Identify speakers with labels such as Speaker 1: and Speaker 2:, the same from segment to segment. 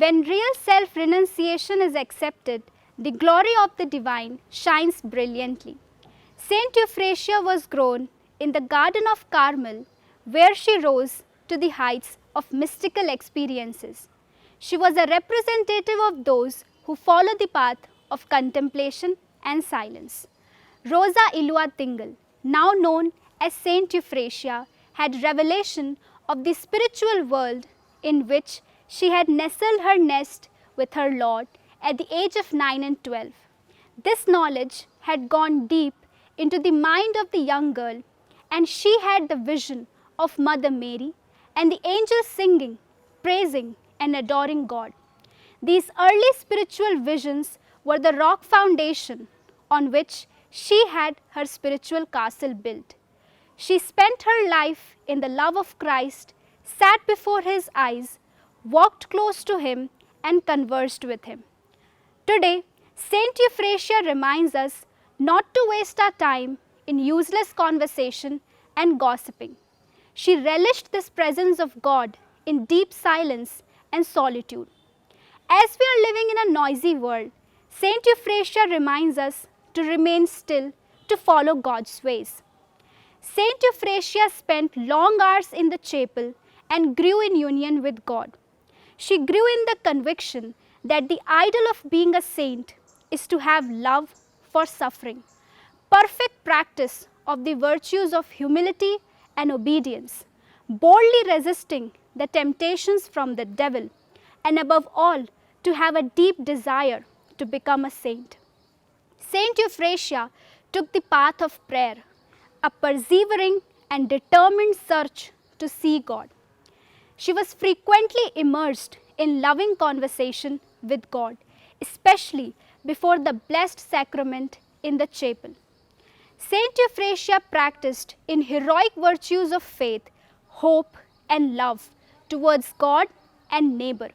Speaker 1: When real self-renunciation is accepted, the glory of the divine shines brilliantly. St. Euphrasia was grown in the garden of Carmel, where she rose to the heights of mystical experiences. She was a representative of those who follow the path of contemplation and silence. Rosa Ilua Tingal, now known as St. Euphrasia, had revelation of the spiritual world in which she had nestled her nest with her Lord at the age of 9 and 12. This knowledge had gone deep into the mind of the young girl, and she had the vision of Mother Mary and the angels singing, praising and adoring God. These early spiritual visions were the rock foundation on which she had her spiritual castle built. She spent her life in the love of Christ, sat before His eyes, walked close to Him and conversed with Him. Today, St. Euphrasia reminds us not to waste our time in useless conversation and gossiping. She relished this presence of God in deep silence and solitude. As we are living in a noisy world, St. Euphrasia reminds us to remain still, to follow God's ways. St. Euphrasia spent long hours in the chapel and grew in union with God. She grew in the conviction that the ideal of being a saint is to have love for suffering, perfect practice of the virtues of humility and obedience, boldly resisting the temptations from the devil, and above all, to have a deep desire to become a saint. St. Euphrasia took the path of prayer, a persevering and determined search to see God. She was frequently immersed in loving conversation with God, especially before the Blessed Sacrament in the chapel. St. Euphrasia practiced in heroic virtues of faith, hope and love towards God and neighbor,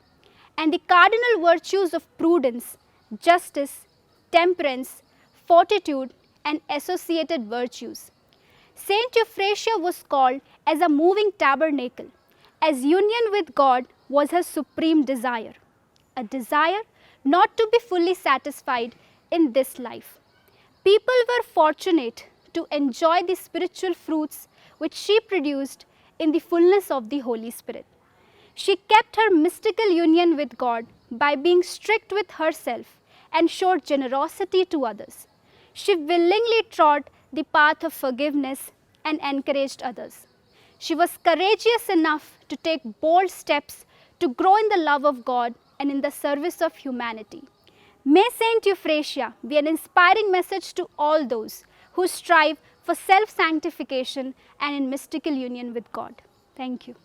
Speaker 1: and the cardinal virtues of prudence, justice, temperance, fortitude and associated virtues. St. Euphrasia was called as a moving tabernacle, as union with God was her supreme desire, a desire not to be fully satisfied in this life. People were fortunate to enjoy the spiritual fruits which she produced in the fullness of the Holy Spirit. She kept her mystical union with God by being strict with herself and showed generosity to others. She willingly trod the path of forgiveness and encouraged others. She was courageous enough to take bold steps to grow in the love of God and in the service of humanity. May St. Euphrasia be an inspiring message to all those who strive for self-sanctification and in mystical union with God. Thank you.